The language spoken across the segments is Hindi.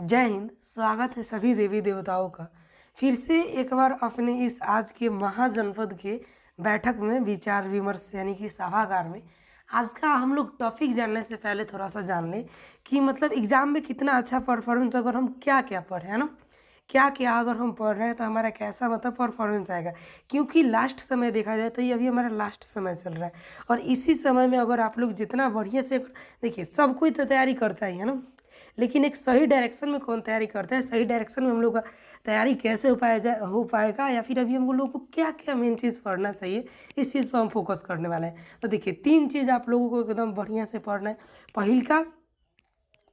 जय हिंद। स्वागत है सभी देवी देवताओं का फिर से एक बार अपने इस आज के महाजनपद के बैठक में विचार विमर्श यानी कि सभागार में। आज का हम लोग टॉपिक जानने से पहले थोड़ा सा जान लें कि मतलब एग्ज़ाम में कितना अच्छा परफॉर्मेंस अगर हम क्या क्या पढ़ रहे हैं ना, क्या क्या अगर हम पढ़ रहे हैं तो हमारा कैसा मतलब परफॉर्मेंस आएगा। क्योंकि लास्ट समय देखा जाए तो ये अभी हमारा लास्ट समय चल रहा है और इसी समय में अगर आप लोग जितना बढ़िया से देखिए, सब कोई तो तैयारी करता ही है ना, लेकिन एक सही डायरेक्शन में कौन तैयारी करता है, सही डायरेक्शन में हम लोग का तैयारी कैसे हो पाएगा, या फिर अभी हम लोगों को क्या क्या मेन चीज़ पढ़ना चाहिए, इस चीज़ पर हम फोकस करने वाले हैं। तो देखिए, 3 चीज़ आप लोगों को एकदम बढ़िया से पढ़ना है। पहिल का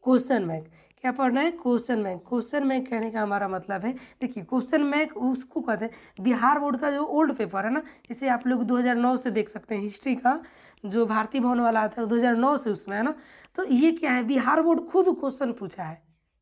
क्वेश्चन बैंक। क्या पढ़ना है? Question bank. क्वेश्चन बैंक कहने का हमारा मतलब है, देखिए क्वेश्चन बैंक उसको कहते हैं बिहार बोर्ड का जो ओल्ड पेपर है ना, जिसे आप लोग 2009 से देख सकते हैं, हिस्ट्री का जो भारतीय भवन वाला आता है 2009 से उसमें है ना। तो ये क्या है, बिहार बोर्ड खुद क्वेश्चन पूछा है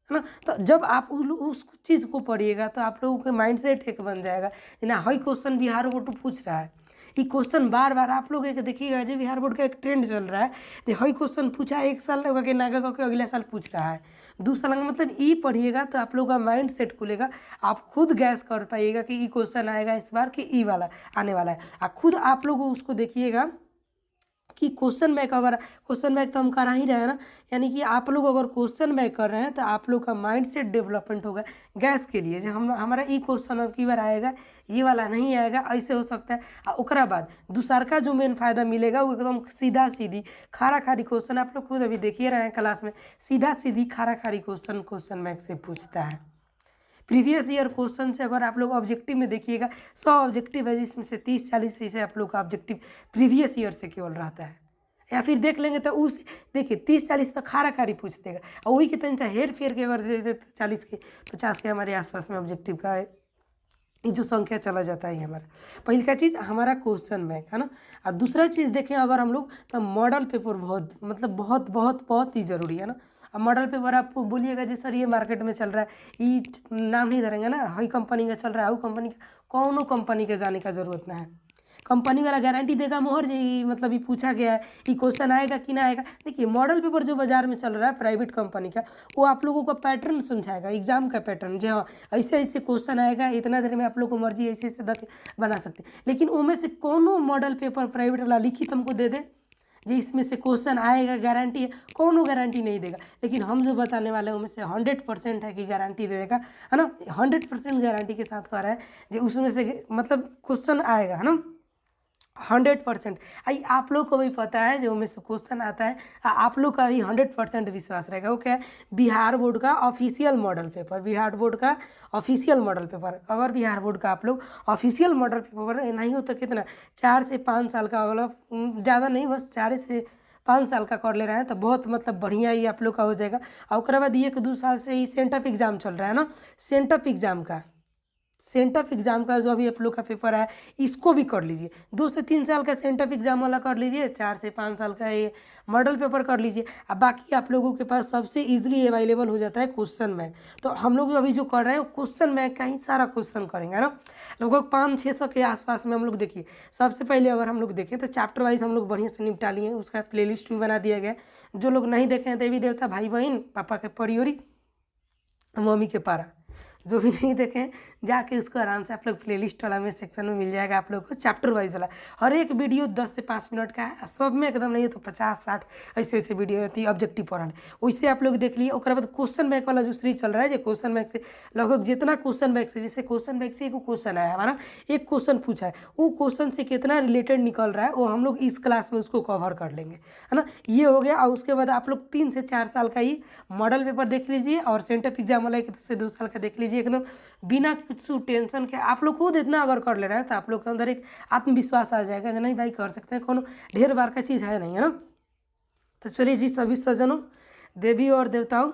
ना। तो जब आप उस चीज़ को पढ़िएगा तो आप लोगों के माइंड सेट एक बन जाएगा ना, हई क्वेश्चन बिहार बोर्ड पूछ रहा है। ये क्वेश्चन बार बार आप लोग एक देखिएगा, जो बिहार बोर्ड का एक ट्रेंड चल रहा है, जो हई क्वेश्चन पूछा है, एक साल लगा के नागा करके अगले साल पूछ रहा है, 2 साल का मतलब ये पढ़िएगा तो आप लोग का माइंड सेट खुलेगा। आप खुद गैस कर पाइएगा कि ये क्वेश्चन आएगा इस बार कि ई वाला आने वाला है। खुद आप लोग उसको देखिएगा कि क्वेश्चन बैंक, अगर क्वेश्चन बैंक तो हम करा ही रहे हैं ना, यानी कि आप लोग अगर क्वेश्चन बैंक कर रहे हैं तो आप लोग का माइंड सेट डेवलपमेंट होगा गैस के लिए। जो हमारा ई क्वेश्चन अब की बार आएगा, ये वाला नहीं आएगा, ऐसे हो सकता है। और ओकरा बाद दूसर का जो मेन फायदा मिलेगा वो एकदम सीधा सीधी खारा खारी क्वेश्चन, आप लोग खुद अभी देखिए रहे हैं क्लास में, सीधा सीधी खारा खारी क्वेश्चन बैंक से पूछता है। प्रीवियस ईयर क्वेश्चन से अगर आप लोग ऑब्जेक्टिव में देखिएगा, 100 ऑब्जेक्टिव है जिसमें से 30-40 से आप लोग का ऑब्जेक्टिव प्रीवियस ईयर से केवल रहता है। या फिर देख लेंगे तो उस देखिए 30-40 तो खारा खारी पूछ देगा, और वही के तन हेर फेर के अगर दे देते 40 के 50 के हमारे आसपास में ऑब्जेक्टिव का ये जो संख्या चला जाता है हमारा। पहली का चीज़ हमारा क्वेश्चन बैंक है ना। और दूसरा चीज़ देखें अगर हम लोग, तो मॉडल पेपर बहुत मतलब बहुत बहुत बहुत ही ज़रूरी है ना। अब मॉडल पेपर आप बोलिएगा जी सर ये मार्केट में चल रहा है, ये नाम नहीं धरेंगे ना, हई कंपनी का चल रहा है, वो कंपनी का, कौनो कंपनी के जाने का ज़रूरत ना है। कंपनी वाला गारंटी देगा मोहर जी, मतलब ये पूछा गया है ये क्वेश्चन आएगा कि ना आएगा। देखिए मॉडल पेपर जो बाजार में चल रहा है प्राइवेट कंपनी का, वो आप लोगों का पैटर्न समझाएगा, एग्जाम का पैटर्न, जी हाँ ऐसे ऐसे क्वेश्चन आएगा, इतना देर में आप लोग को मर्जी ऐसे ऐसे बना सकते हैं। लेकिन उनमें से कोनो मॉडल पेपर प्राइवेट वाला लिखित हमको दे दे जी इसमें से क्वेश्चन आएगा, गारंटी है, कोनो गारंटी नहीं देगा। लेकिन हम जो बताने वाले हैं उनमें से 100% है कि गारंटी दे देगा, है ना। 100% गारंटी के साथ कह रहा है जो उसमें से मतलब क्वेश्चन आएगा, है ना, 100%। आई आप लोग को भी पता है जो में से क्वेश्चन आता है, आप लोग का भी 100% विश्वास रहेगा। वो क्या है, बिहार बोर्ड का official model paper, Bihar board का ऑफिशियल मॉडल पेपर। अगर बिहार बोर्ड का आप लोग ऑफिशियल मॉडल पेपर नहीं हो तो कितना 4 से 5 साल का, मतलब ज़्यादा नहीं, बस 4 से 5 साल का कर ले रहे हैं तो बहुत मतलब बढ़िया ही आप लोग का हो जाएगा। और उसके बाद 1-2 साल से ही सेंटअप एग्जाम चल रहा है ना, सेंटअप एग्जाम का जो अभी आप लोग का पेपर है इसको भी कर लीजिए। 2 से 3 साल का सेंटअप एग्जाम वाला कर लीजिए, 4 से 5 साल का ये मॉडल पेपर कर लीजिए। अब बाकी आप लोगों के पास सबसे इजीली अवेलेबल हो जाता है क्वेश्चन बैंक। तो हम लोग अभी जो कर रहे हैं क्वेश्चन बैंक का ही सारा क्वेश्चन करेंगे ना, लगभग 500-600 के आसपास में हम लोग। देखिए सबसे पहले अगर हम लोग देखें तो चैप्टर वाइज हम लोग बढ़िया से निपटा लिए, उसका प्लेलिस्ट भी बना दिया गया। जो लोग नहीं देखे हैं देवी देवता भाई बहन, पापा के परियोरी, मम्मी के पारा, जो भी नहीं देखें जाके उसको आराम से आप लोग प्लेलिस्ट वाला में सेक्शन में मिल जाएगा आप लोग को, चैप्टर वाइज वाला। हर एक वीडियो 10 से 5 मिनट का है, सब में एकदम नहीं है तो 50-60 ऐसे ऐसे वीडियो होती है ऑब्जेक्टिव पढ़ने, वैसे आप लोग देख लिए। उसके बाद क्वेश्चन बैंक वाला जो सीरीज चल रहा है, जो क्वेश्चन बैंक से लगभग जितना क्वेश्चन बैंक से, जैसे क्वेश्चन बैंक से एक क्वेश्चन आया हमारा, एक क्वेश्चन पूछा है, वो क्वेश्चन से कितना रिलेटेड निकल रहा है वो हम लोग इस क्लास में उसको कवर कर लेंगे, है ना। ये हो गया। और उसके बाद आप लोग 3 से 4 साल का ही मॉडल पेपर देख लीजिए, और सेंटअप एग्जाम वाला 1 से 2 साल का देख लीजिए, एकदम बिना कुछ टेंशन के। आप लोग खुद इतना अगर कर ले रहे हैं तो आप लोग के अंदर एक आत्मविश्वास आ जाएगा कि नहीं भाई कर सकते हैं, कौन ढेर बार का चीज़ है नहीं, है ना। तो चलिए जी सभी सज्जनों, देवी और देवताओं,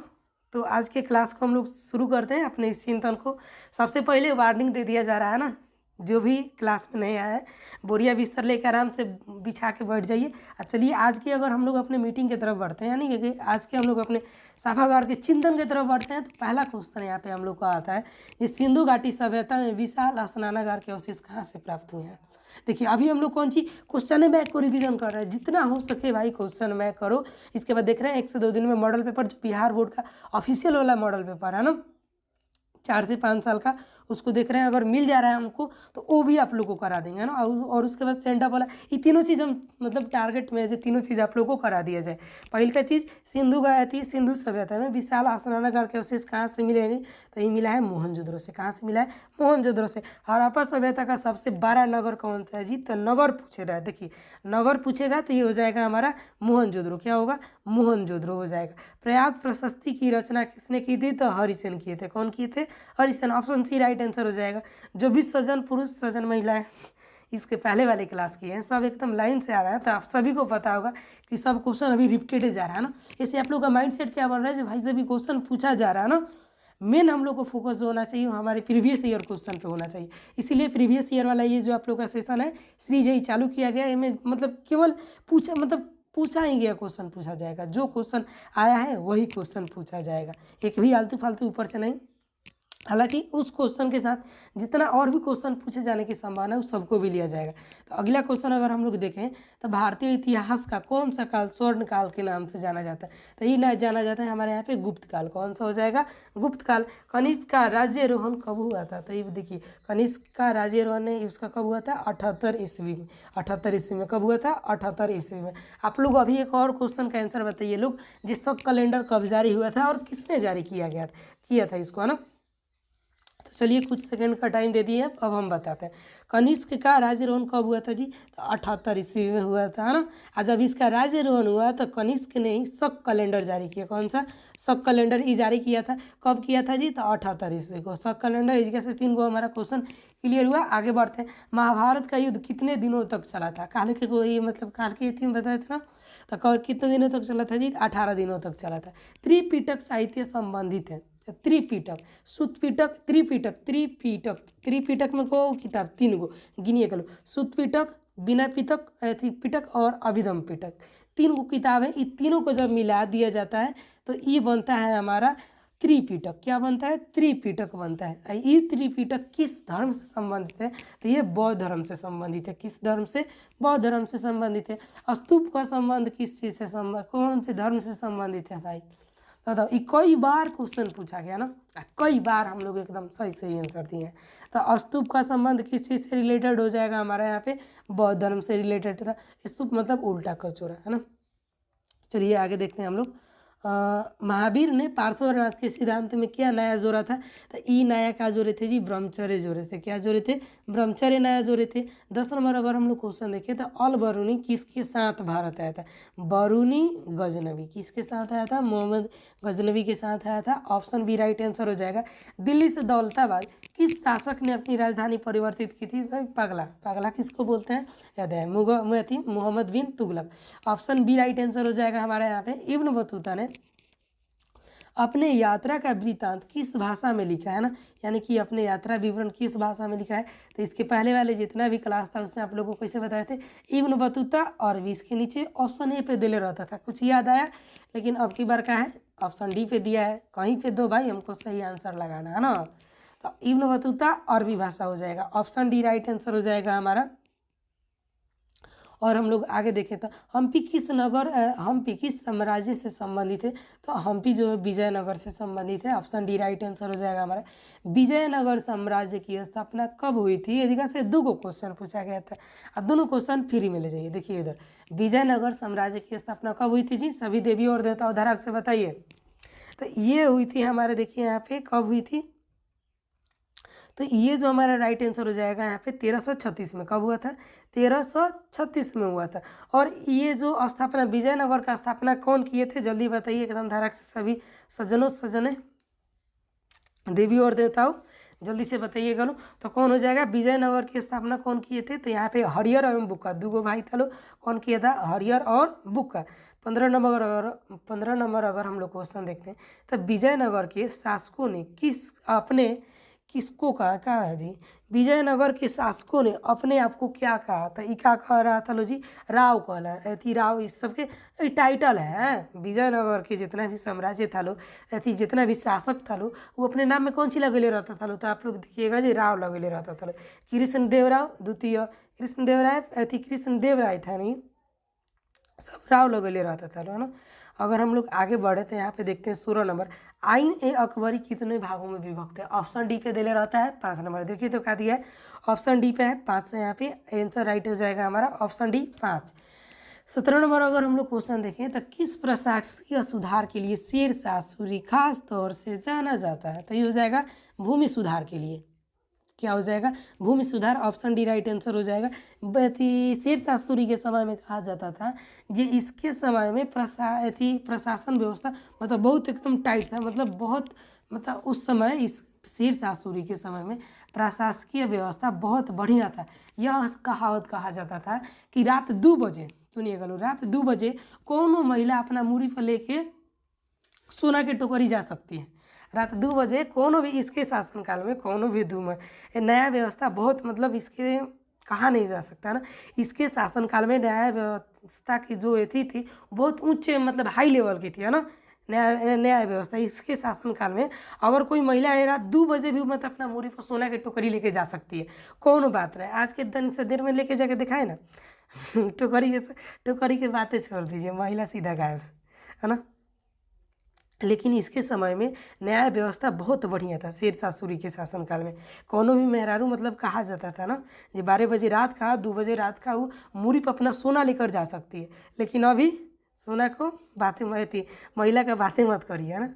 तो आज के क्लास को हम लोग शुरू करते हैं अपने इस चिंतन को। सबसे पहले वार्निंग दे दिया जा रहा है ना, जो भी क्लास में नहीं आया है बोरिया बिस्तर लेकर आराम से बिछा के बैठ जाइए। चलिए आज की अगर हम लोग अपने मीटिंग की तरफ बढ़ते हैं, यानी कि आज के हम लोग अपने सभागार के चिंतन की तरफ बढ़ते हैं, तो पहला क्वेश्चन यहाँ पे हम लोग का आता है, ये सिंधु घाटी सभ्यता में विशाल स्नानागार के अवशेष कहाँ से प्राप्त हुए हैं। देखिए अभी हम लोग कौन सी क्वेश्चन बैंक को रिवीजन कर रहे हैं, जितना हो सके भाई क्वेश्चन बैंक करो। इसके बाद देख रहे हैं 1 से 2 दिन में मॉडल पेपर, जो बिहार बोर्ड का ऑफिशियल वाला मॉडल पेपर है ना 4 से 5 साल का, उसको देख रहे हैं। अगर मिल जा रहा है हमको तो वो भी आप लोग को करा देंगे ना। और उसके बाद सेंटअप वाला, ये तीनों चीज़ हम मतलब टारगेट में जो तीनों चीज़ आप लोग को करा दिया जाए। पहले का चीज़ सिंधु गया थी, सिंधु सभ्यता में विशाल स्नानागार के अवशेष कहाँ से मिले हैं? तो ये मिला है मोहनजोदड़ो से। कहाँ से मिला है? मोहनजोदड़ो से। हड़प्पा सभ्यता का सबसे बड़ा नगर कौन सा है जी? तो नगर पूछे रहा है। देखिए नगर पूछेगा तो ये हो जाएगा हमारा मोहनजोदड़ो। क्या होगा? मोहनजोदड़ो हो जाएगा। प्रयाग प्रशस्ति की रचना किसने की थी? तो हरिसेन किए थे। कौन किए थे? Harisen. Option C right answer हो जाएगा। जो भी सज्जन पुरुष सज्जन महिलाएं इसके पहले वाले क्लास की हैं, सब एकदम लाइन से आ रहा है, तो आप सभी को पता होगा कि सब क्वेश्चन अभी रिपीटेड जा रहा है ना। इससे आप लोग का माइंड सेट क्या बन रहा है कि भाई जब भी क्वेश्चन पूछा जा रहा है ना, मेन हम लोग को फोकस जो होना चाहिए हमारे प्रीवियस ईयर क्वेश्चन पे होना चाहिए। इसीलिए प्रीवियस ईयर वाला ये जो आप लोग का सेशन है श्रीजयी चालू किया गया है। इनमें मतलब केवल पूछा ही गया क्वेश्चन पूछा जाएगा। जो क्वेश्चन आया है वही क्वेश्चन पूछा जाएगा, एक भी आलतू फालतू ऊपर से नहीं। हालांकि उस क्वेश्चन के साथ जितना और भी क्वेश्चन पूछे जाने की संभावना है उस सबको भी लिया जाएगा। तो अगला क्वेश्चन अगर हम लोग देखें तो भारतीय इतिहास का कौन सा काल स्वर्ण काल के नाम से जाना जाता है? तो ये ना जाना जाता है हमारे यहाँ पे गुप्त काल। कौन सा हो जाएगा? गुप्त काल। कनिष्क का राज्यारोहण कब हुआ था? तो ये देखिए कनिष्क का राज्यारोहण उसका कब हुआ था? 78 ईस्वी में। 78 ईस्वी में। कब हुआ था? 78 ईस्वी में। आप लोग अभी एक और क्वेश्चन का आंसर बताइए लोग, जो शक कैलेंडर कब जारी हुआ था और किसने जारी किया था इसको, है ना। तो चलिए कुछ सेकंड का टाइम दे दिए, अब हम बताते हैं। कनिष्क का राज्यारोहण कब हुआ था जी? तो 78 ईस्वी में हुआ था, है ना। और जब इसका राज्यारोहण हुआ तो कनिष्क ने ही शक कैलेंडर जारी किया। कौन सा? शक कैलेंडर ही जारी किया था। कब किया था जी? तो 78 ईस्वी को शक कैलेंडर। इस जगह से 3 गो हमारा क्वेश्चन क्लियर हुआ। आगे बढ़ते हैं। महाभारत का युद्ध कितने दिनों तक चला था? काल के कोई मतलब काल के थीम बताया था ना, तो कितने दिनों तक चला था जी? 18 दिनों तक चला था। त्रिपिटक साहित्य संबंधित है। त्रिपिटक, सुत्पिटक, त्रिपिटक। त्रिपिटक में को किताब 3 गो गिनिए करो। सुत्पिटक, विनय पिटक, पिटक और अभिधम पिटक। 3 गो किताब है। इन तीनों को जब मिला दिया जाता है तो ये बनता है हमारा त्रिपिटक। क्या बनता है? त्रिपिटक बनता है। ये त्रिपिटक किस धर्म से संबंधित है? तो ये बौद्ध धर्म से संबंधित है। किस धर्म से? बौद्ध धर्म से संबंधित है। स्तूप का संबंध किस चीज़ से संबंध, कौन से धर्म से संबंधित है भाई? तो ये कई बार क्वेश्चन पूछा गया ना, कई बार हम लोग एकदम सही सही आंसर दिए हैं। तो स्तूप का संबंध किस चीज़ से रिलेटेड हो जाएगा? हमारे यहाँ पे बौद्ध धर्म से रिलेटेड था। स्तूप मतलब उल्टा कचौरा, है ना। चलिए आगे देखते हैं हम लोग। महावीर ने पार्श्वनाथ के सिद्धांत में क्या नया जोड़ा था? तो ई नया क्या जोड़े थे जी? ब्रह्मचर्य जोड़े थे। क्या जोड़े थे? ब्रह्मचर्य नया जोड़े थे। 10 नंबर अगर हम लोग क्वेश्चन देखें तो अल बरूनी किसके साथ भारत आया था? बरूनी गजनवी किसके साथ आया था? मोहम्मद गजनवी के साथ आया था। ऑप्शन बी राइट आंसर हो जाएगा। दिल्ली से दौलताबाद किस शासक ने अपनी राजधानी परिवर्तित की थी? तो पागला। पागला किसको बोलते हैं? याद है Mohammad bin Tughlaq. Option B right answer हो जाएगा हमारे यहाँ पे। इब्न बतूता ने अपने यात्रा का वृत्तांत किस भाषा में लिखा है ना, यानी कि अपने यात्रा विवरण किस भाषा में लिखा है? तो इसके पहले वाले जितना भी क्लास था उसमें आप लोगों को कैसे बताए थे? इब्न बतूता और 20 के नीचे ऑप्शन ए पे दिले रहता था। कुछ याद आया? लेकिन अब की बार क्या है? ऑप्शन डी पे दिया है। कहीं पे दो भाई, हमको सही आंसर लगाना है ना। तो इब्न बतूता अरबी भाषा हो जाएगा। ऑप्शन डी राइट आंसर हो जाएगा हमारा। और हम लोग आगे देखें तो हम्पी किस साम्राज्य से संबंधित है? तो हम्पी जो है विजयनगर से संबंधित है। ऑप्शन डी राइट आंसर हो जाएगा हमारा। विजयनगर साम्राज्य की स्थापना कब हुई थी? ये जगह से 2 गो क्वेश्चन पूछा गया था और दोनों क्वेश्चन फ्री में ले जाइए। देखिए इधर विजयनगर साम्राज्य की स्थापना कब हुई थी जी? सभी देवी और देवताओं धड़क से बताइए। तो ये हुई थी हमारे, देखिए यहाँ पे कब हुई थी? तो ये जो हमारा राइट आंसर हो जाएगा यहाँ पे 1336 में। कब हुआ था? 1336 में हुआ था। और ये जो स्थापना विजयनगर का स्थापना कौन किए थे? जल्दी बताइए एकदम धारक से सभी सज्जने देवी और देवताओं, जल्दी से बताइएगा लो। तो कौन हो जाएगा? विजयनगर की स्थापना कौन किए थे? तो यहाँ पे हरियर एवं बुक्का 2 गो भाई था लो। कौन किया था? हरियर और बुक्का। 15 नंबर अगर हम लोग क्वेश्चन देखते हैं तो विजयनगर के शासकों ने किसको कहा है जी? विजयनगर के शासकों ने अपने आप को क्या कहा था? ये क्या कह रहा था लो जी? राव कहला अथी राव। इस सबके टाइटल है। विजयनगर के जितना भी साम्राज्य था लो, अथी जितना भी शासक था लो, वो अपने नाम में कौन सी लगेले रहता था लो? तो आप लोग देखिएगा जी राव लगेले रहता था लो। कृष्णदेव राव द्वितीय, कृष्णदेव राय था नहीं, सब राव लगेले रहता था ना। अगर हम लोग आगे बढ़े तो यहाँ पे देखते हैं 16 नंबर, आइन ए अकबरी कितने भागों में विभक्त है। ऑप्शन डी पे देले रहता है 5 नंबर। देखिए तो क्या दिया है, ऑप्शन डी पे है 5 से यहाँ पे आंसर राइट हो जाएगा हमारा ऑप्शन डी 5। 17 नंबर अगर हम लोग क्वेश्चन देखें तो किस प्रशासकीय सुधार के लिए शेरशाह सूरी खास तौर से जाना जाता है, तो ये हो जाएगा भूमि सुधार के लिए। क्या हो जाएगा, भूमि सुधार, ऑप्शन डी राइट आंसर हो जाएगा। शेरशाह सूरी के समय में कहा जाता था ये इसके समय में प्रशासन व्यवस्था मतलब बहुत एकदम टाइट था, मतलब बहुत मतलब उस समय इस शेरशाह सूरी के समय में प्रशासकीय व्यवस्था बहुत बढ़िया था। यह कहावत कहा जाता था कि रात 2 बजे, सुनिएगा लोग, रात 2 बजे कौनो महिला अपना मूरी पर लेके सोना की टोकरी जा सकती है। रात 2 बजे कोनो भी इसके शासनकाल में कोनो भी ये नया व्यवस्था बहुत मतलब इसके कहा नहीं जा सकता ना। इसके शासनकाल में न्याय व्यवस्था की जो थी बहुत ऊंचे मतलब हाई लेवल की थी, है ना। न्याय व्यवस्था इसके शासनकाल में अगर कोई महिला है रात 2 बजे भी मतलब अपना मूरी पर सोना की टोकरी लेके जा सकती है, कौन बात नहीं। आज के दिन से देर में लेके जाके दिखाए ना टोकरी की बातें छोड़ दीजिए, महिला सीधा गायब, है ना। लेकिन इसके समय में न्याय व्यवस्था बहुत बढ़िया था शेरशाह सूरी के शासनकाल में। कोनो भी मेहरारू मतलब कहा जाता था ना ये 12 बजे रात का 2 बजे रात का वो मूरी पर अपना सोना लेकर जा सकती है। लेकिन अभी सोना को बातें मत, महिला का बातें मत करिए, है ना।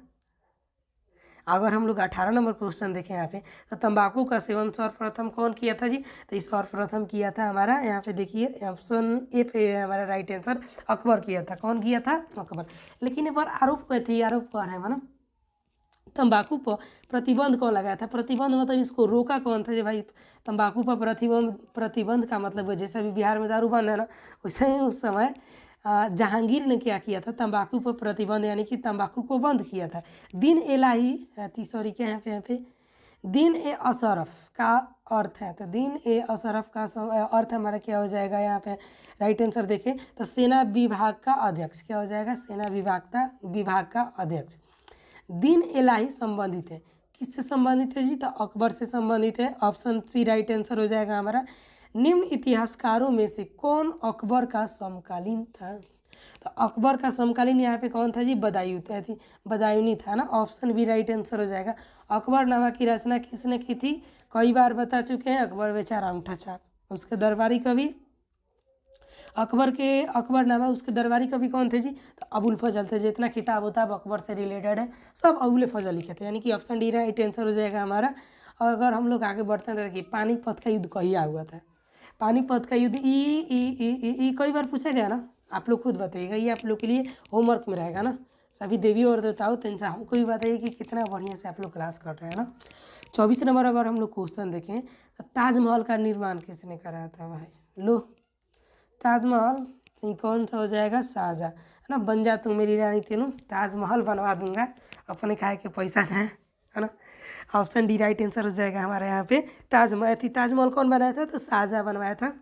अगर हम लोग 18 नंबर क्वेश्चन देखें यहाँ पे, तो तंबाकू का सेवन सर्वप्रथम कौन किया था जी, तो इस सर्वप्रथम किया था हमारा यहाँ पे देखिए ऑप्शन ए पे हमारा राइट आंसर अकबर किया था। कौन किया था, अकबर। लेकिन एक बार आरोप कर है ना, तंबाकू पर प्रतिबंध कौन लगाया था। प्रतिबंध मतलब इसको रोका कौन था जी भाई, तंबाकू पर प्रतिबंध का मतलब जैसे अभी बिहार में दारू बंद है ना, वैसे ही उस समय जहांगीर ने क्या किया था, तंबाकू पर प्रतिबंध यानी कि तंबाकू को बंद किया था। दिन इलाही सॉरी क्या है यहाँ पे दिन ए अशरफ का अर्थ है, तो दिन ए अशरफ का अर्थ हमारा क्या हो जाएगा यहाँ पे राइट आंसर देखें तो सेना विभाग का अध्यक्ष। क्या हो जाएगा, सेना विभाग का अध्यक्ष। दिन इलाही संबंधित है, किससे संबंधित है जी, तो अकबर से संबंधित है। ऑप्शन सी राइट आंसर हो जाएगा हमारा। निम्न इतिहासकारों में से कौन अकबर का समकालीन था, तो अकबर का समकालीन यहाँ पे कौन था जी, बदायूनी था ना। ऑप्शन बी राइट आंसर हो जाएगा। अकबरनामा की रचना किसने की थी, कई बार बता चुके हैं, अकबर बेचारा अंगूठा छाप। उसके दरबारी कवि अकबरनामा उसके दरबारी कवि कौन थे जी, तो अबुल फजल थे। जितना किताब उताब अकबर से रिलेटेड है सब अबुल फजल लिखे थे, यानी कि ऑप्शन डी राइट आंसर हो जाएगा हमारा। और अगर हम लोग आगे बढ़ते हैं तो देखिए पानीपत का युद्ध कहिया हुआ था। पानीपत का युद्ध ई कई बार पूछा गया ना, आप लोग खुद बताइएगा, ये आप लोग के लिए होमवर्क में रहेगा ना। सभी देवी और देवताओं तेंसा हमको भी बताइए कि कितना बढ़िया से आप लोग क्लास कर रहे हैं ना। 24 नंबर अगर हम लोग क्वेश्चन देखें तो ताजमहल का निर्माण किसने कराया था भाई, लो ताजमहल से कौन सा हो जाएगा, शाहजहाँ, है ना। बन जा तू मेरी रानी, तेनू ताजमहल बनवा दूंगा, अपने खाए के पैसा है ना। ऑप्शन डी राइट आंसर हो जाएगा हमारे यहाँ पे ताजमहल कौन बनाया था, तो शाहजहाँ बनवाया था।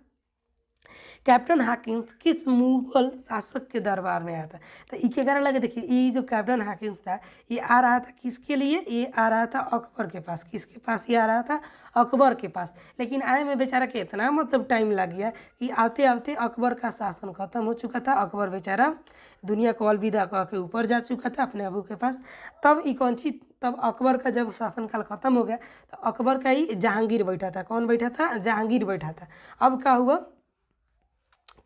कैप्टन हाकिन्स किस मुगल शासक के दरबार में आया था, तो इसके कारण लगे देखिए ये जो कैप्टन हाकिन्स था ये आ रहा था किसके लिए, ये आ रहा था अकबर के पास। किसके पास ये आ रहा था, अकबर के पास। लेकिन आए में बेचारा के इतना मतलब टाइम लग गया कि आते आते अकबर का शासन खत्म हो चुका था। अकबर बेचारा दुनिया को अलविदा कह के ऊपर जा चुका था अपने अबू के पास। तब अकबर का जब शासनकाल खत्म हो गया तो अकबर का ही जहांगीर बैठा था। कौन बैठा था, जहांगीर बैठा था। अब क्या हुआ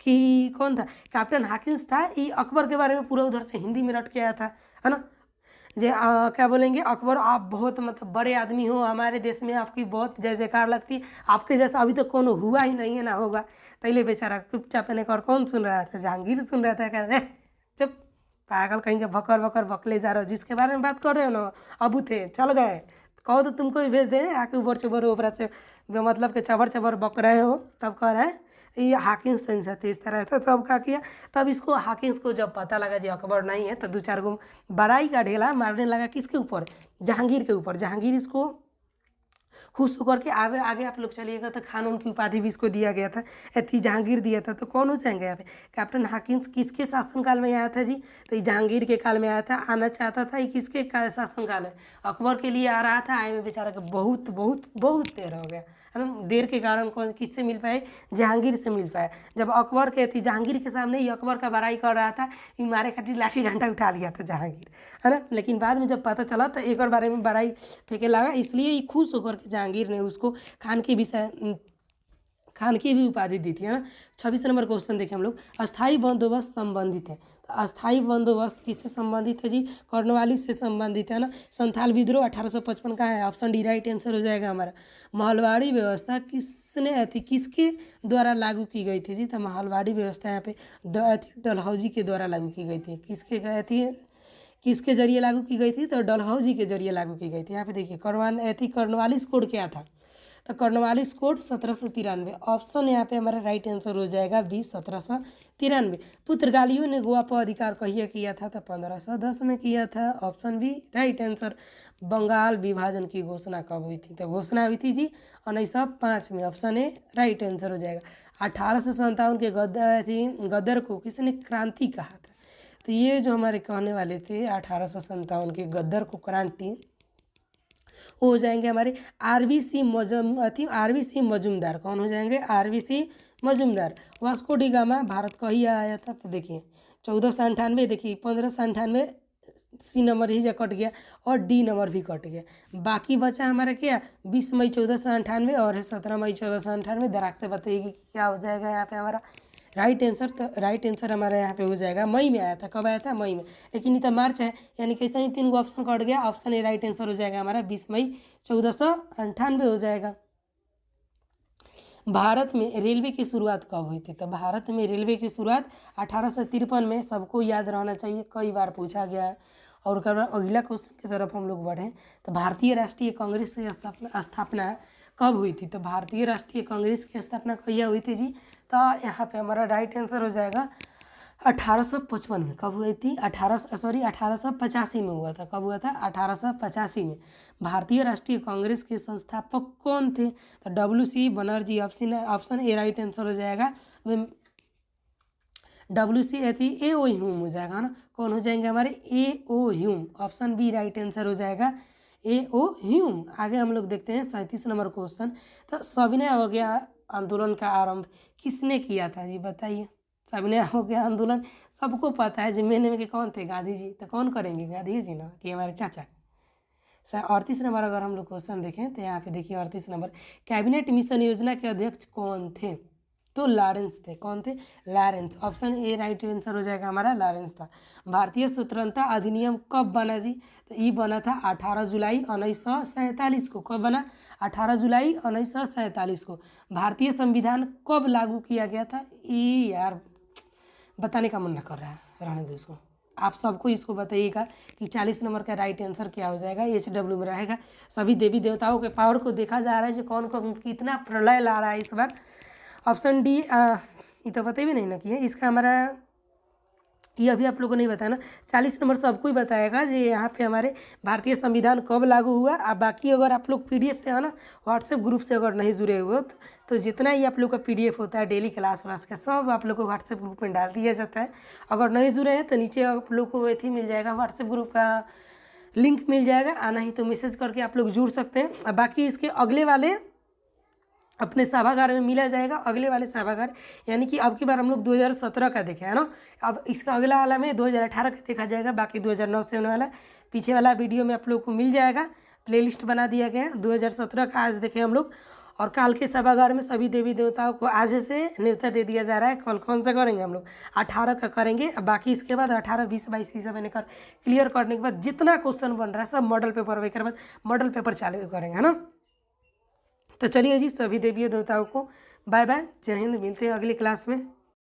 कि कौन था, कैप्टन हाकिन्स था, ये अकबर के बारे में पूरा उधर से हिंदी में रट के आया था, है ना। क्या बोलेंगे, अकबर आप बहुत मतलब बड़े आदमी हो, हमारे देश में आपकी बहुत जय जयकार लगती है, आपके जैसा अभी तक तो कोनो हुआ ही नहीं है ना होगा। तैले बेचारा चुपचाप ने और कौन सुन रहा था, जहांगीर सुन रहा था। कह रहे जब पागल कहीं के भकर भकर बकले जा रहे हो, जिसके बारे में बात कर रहे हो ना अबू थे चल गए, कहो तो तुमको भी भेज दें आके ऊपर चबर ऊपर से मतलब के चबर चबर बक रहे हो। तब कह रहे हैं ये हाकिन्स इस तरह था। तब क्या किया, तब इसको हाकिन्स को जब पता लगा जी अकबर नहीं है तो 2-4 गो बड़ाई का ढेला मारने लगा किसके ऊपर, जहांगीर के ऊपर। जहांगीर इसको खुश होकर के आगे आगे आप लोग चलिएगा तो खान उनकी उपाधि भी इसको दिया गया था, एथी जहांगीर दिया था। तो कौन हो जाएंगे यहाँ पे? कैप्टन हाकिम्स किसके शासनकाल में आया था जी? तो ये जहांगीर के काल में आया था। आना चाहता था, ये किसके शासनकाल है? अकबर के लिए आ रहा था, आए में बेचारा के बहुत बहुत बहुत देर हो गया, है ना। देर के कारण कौन किससे मिल पाए? जहांगीर से मिल पाए। जब अकबर के थी जहांगीर के सामने ही अकबर का बड़ाई कर रहा था, ये मारे खातिर लाठी डंडा उठा लिया था जहांगीर, है ना। लेकिन बाद में जब पता चला तो एक और बारे में बड़ाई फेंके लगा, इसलिए ये खुश होकर के जहांगीर ने उसको खान की भी उपाधि दी थी, है ना। 26 नंबर क्वेश्चन देखें हम लोग, अस्थाई बंदोबस्त संबंधित है। तो अस्थाई बंदोबस्त किससे संबंधित है जी? कॉर्नवालिस से संबंधित है ना। संथाल विद्रोह 1855 का है, ऑप्शन डी राइट आंसर हो जाएगा हमारा। महलवाड़ी व्यवस्था किसके द्वारा लागू की गई थी जी? तो महलवाड़ी व्यवस्था यहाँ पे डलहौजी के द्वारा लागू की गई थी। किसके जरिए लागू की गई थी? तो डलहौजी के जरिए लागू की गई थी। यहाँ पे देखिए कॉर्नवालिस कोड क्या था? तो कॉर्नवालिस कोड 1793। ऑप्शन यहाँ पे हमारा राइट आंसर हो जाएगा बी 1793। पुर्तगालियों ने गोवा पर अधिकार कहिए किया था? तो 1510 में किया था, option B right answer. Bengal विभाजन की घोषणा कब हुई थी? तो घोषणा हुई थी जी 1905 में, ऑप्शन ए राइट आंसर हो जाएगा। 1857 के गदर को किसने क्रांति कहा था? तो ये जो हमारे कहने वाले थे 1857 के गदर को क्रांति, वो हो जाएंगे हमारे आरबीसी मजूमदार। कौन हो जाएंगे? RBC Majumdar. Vasco D gamma Bharat को ही आया था। तो देखिए 1498, देखिए 1598 सी नंबर ही कट गया और डी नंबर भी कट गया। बाकी बचा हमारा क्या? 20 मई 1498 और 17 मई 1498। दराक से बताइए क्या हो जाएगा यहाँ पे हमारा राइट आंसर। तो राइट आंसर हमारा यहाँ पे हो जाएगा, मई में आया था। कब आया था? मई में। लेकिन ये तो मार्च है, यानी कैसे ही 3 ऑप्शन कट गया। ऑप्शन ए राइट आंसर हो जाएगा हमारा 20 मई 1498 हो जाएगा। भारत में रेलवे की शुरुआत कब हुई थी? तो भारत में रेलवे की शुरुआत 1853 में, सबको याद रहना चाहिए, कई बार पूछा गया है। और अगला क्वेश्चन की तरफ हम लोग बढ़ें तो भारतीय राष्ट्रीय कांग्रेस की स्थापना कब हुई थी? तो भारतीय राष्ट्रीय कांग्रेस की स्थापना कहिए हुई थी जी? तो यहाँ पे हमारा राइट आंसर हो जाएगा 1855 में। कब हुई थी? 1885 में हुआ था। कब हुआ था? 1885 में। भारतीय राष्ट्रीय कांग्रेस के संस्थापक कौन थे? तो WC Banerjee, option A right answer हो जाएगा। WC A.O. ह्यूम हो जाएगा ना। कौन हो जाएंगे हमारे? A.O. Hume, option B right answer हो जाएगा A.O. ह्यूम। आगे हम लोग देखते हैं 37 नंबर क्वेश्चन। तो सविनय अवज्ञा आंदोलन का आरंभ किसने किया था जी? बताइए। सविनय अवज्ञा आंदोलन सबको पता है, जिम्मे के कौन थे? गांधी जी। तो कौन करेंगे? गांधी जी ना, कि हमारे चाचा। 38 नंबर अगर हम लोग क्वेश्चन देखें तो यहाँ पे देखिए 38 नंबर, कैबिनेट मिशन योजना के अध्यक्ष कौन थे? तो लॉरेंस थे। कौन थे? Lawrence, option A right answer हो जाएगा हमारा, लॉरेंस था। भारतीय स्वतंत्रता अधिनियम कब बना जी? तो ये बना था 18 जुलाई 1947 को। कब बना? 18 जुलाई 1947 को। भारतीय संविधान कब लागू किया गया था? ये यार बताने का मन न कर रहा है, रहने दो इसको। आप सबको इसको बताइएगा कि 40 नंबर का राइट आंसर क्या हो जाएगा। HW में रहेगा। सभी देवी देवताओं के पावर को देखा जा रहा है जो कौन कौन कितना प्रलय ला रहा है इस बार। ऑप्शन डी ये तो पता भी नहीं ना कि है इसका हमारा, ये अभी आप लोगों को नहीं बताया ना। 40 नंबर सबको ही बताएगा जी यहाँ पे हमारे भारतीय संविधान कब लागू हुआ। अब बाकी अगर आप लोग PDF से है ना, व्हाट्सएप ग्रुप से अगर नहीं जुड़े हुए तो जितना ही आप लोग का PDF होता है डेली क्लास का सब आप लोग को व्हाट्सएप ग्रुप में डाल दिया जाता है। अगर नहीं जुड़े हैं तो नीचे आप लोग को वही मिल जाएगा, व्हाट्सएप ग्रुप का लिंक मिल जाएगा। आना ही तो मैसेज करके आप लोग जुड़ सकते हैं। बाकी इसके अगले वाले अपने सभागार में मिला जाएगा। अगले वाले सभागार यानी कि अब की बार हम लोग 2017 का देखे है ना, अब इसका अगला वाला में 2018 का देखा जाएगा। बाकी 2009 से होने वाला पीछे वाला वीडियो में आप लोग को मिल जाएगा, प्लेलिस्ट बना दिया गया है। 2017 का आज देखें हम लोग। और काल के सभागार में सभी देवी देवताओं को आज से न्योता दे दिया जा रहा है। कल कौन सा करेंगे हम लोग? 18 का करेंगे। बाकी इसके बाद 18, 20, 22 ही सब कर क्लियर करने के बाद जितना क्वेश्चन बन रहा है सब मॉडल पेपर वही के बाद मॉडल पेपर चालू करेंगे, है ना। तो चलिए जी, सभी देवी देवताओं को बाय बाय, जय हिंद। मिलते हैं अगली क्लास में।